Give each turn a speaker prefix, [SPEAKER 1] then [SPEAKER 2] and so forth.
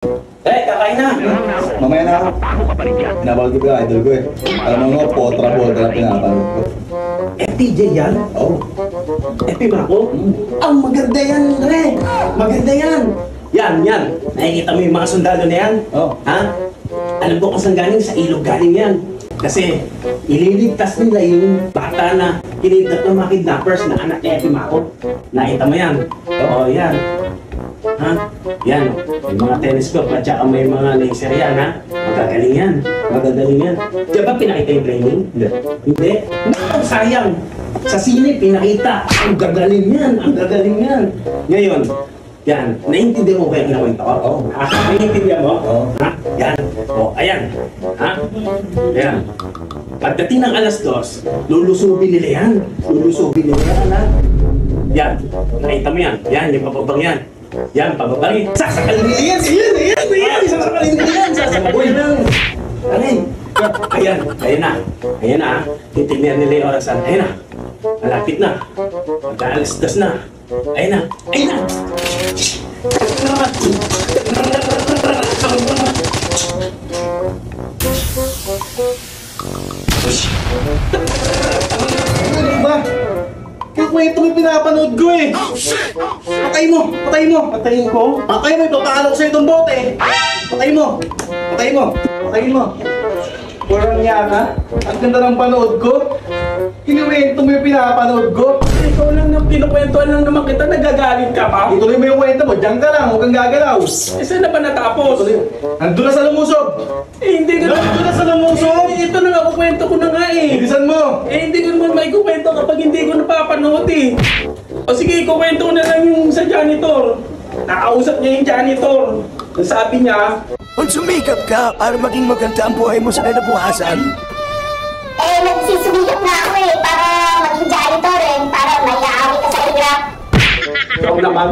[SPEAKER 1] Kakain na.
[SPEAKER 2] Mamaya na ako. Pinapanood ko yung idol ko eh. Alam mo nga, potra-potra na pinapanood ko.
[SPEAKER 1] FTJ yan?
[SPEAKER 2] Oo.
[SPEAKER 1] FP Mako? Ang maganda yan, pre. Maganda yan. Yan. Nakikita mo yung mga sundalo na yan?
[SPEAKER 2] Oo.
[SPEAKER 1] Ha? Alam ko kung saan galing, sa ilog galing yan. Kasi ililigtas nila yung bata na kinidnap ng mga kidnappers na anak ni FP Mako. Nakita mo yan? Oo, yan. Ha? Yan. May mga telescope at saka may mga laser yan, ha? Magagaling yan. Magagaling yan. Diyan ba pinakita yung training?
[SPEAKER 2] Hindi.
[SPEAKER 1] Hindi? Naku, sayang! Sa sine, pinakita. Ang gagaling yan. Ang gagaling yan. Ngayon, yan. Naiintindihan mo ba yung kinakwento ko?
[SPEAKER 2] Oo.
[SPEAKER 1] Ha? Naiintindihan mo?
[SPEAKER 2] Oo.
[SPEAKER 1] Ha? Yan. O, ayan. Ha? Ayan. Pagdating ng alas 2, lulusubin nila yan. Lulusubin nila yan, ha? Yan. Nakita mo yan. Yan, yung papabang yan. Yan, pababangin. Sasakalin nila yan! Ayan! Sasakalin nila yan! Sasakalin nila yan! Ayan na. Ayan na. Titignan nila yung orasan. Ayan na. Malapit na. Mag-alas 2 na. Ayan na. Ayan na!
[SPEAKER 2] Ano ba? Kaya kwento mo yung pinapanood ko eh. Patay mo!
[SPEAKER 1] Patayin ko?
[SPEAKER 2] Patay mo! Ipapakalo ko sa'yo itong bote! Patay mo! Walang niya ka? Ang ganda ng panood ko! Kinuwento mo yung pinapanood ko!
[SPEAKER 1] Ikaw lang na pinukwentuhan lang naman kita. Nagagalit ka pa?
[SPEAKER 2] Ituloy mo yung kwento mo, diyan ka lang, huwag kang gagalaw!
[SPEAKER 1] Eh, saan na ba natapos?
[SPEAKER 2] Nandun na sa lumusob!
[SPEAKER 1] Hindi ka
[SPEAKER 2] Nandun na sa lumusob!
[SPEAKER 1] Ito na nga, kukwento ko na nga eh.
[SPEAKER 2] Bilisan mo!
[SPEAKER 1] Hindi ko naman may kukwento kapag hindi ko napapanood eh. O sige, kukwento ko na lang yung sa janitor. Nakausap niya yung janitor. Sabi niya,
[SPEAKER 3] Kung sumikap ka para maging maganda ang buhay mo sa kinabukasan,
[SPEAKER 4] Nagsisumikap na ako para maging janitor para may aawit ka sa hirap.
[SPEAKER 1] ikaw naman.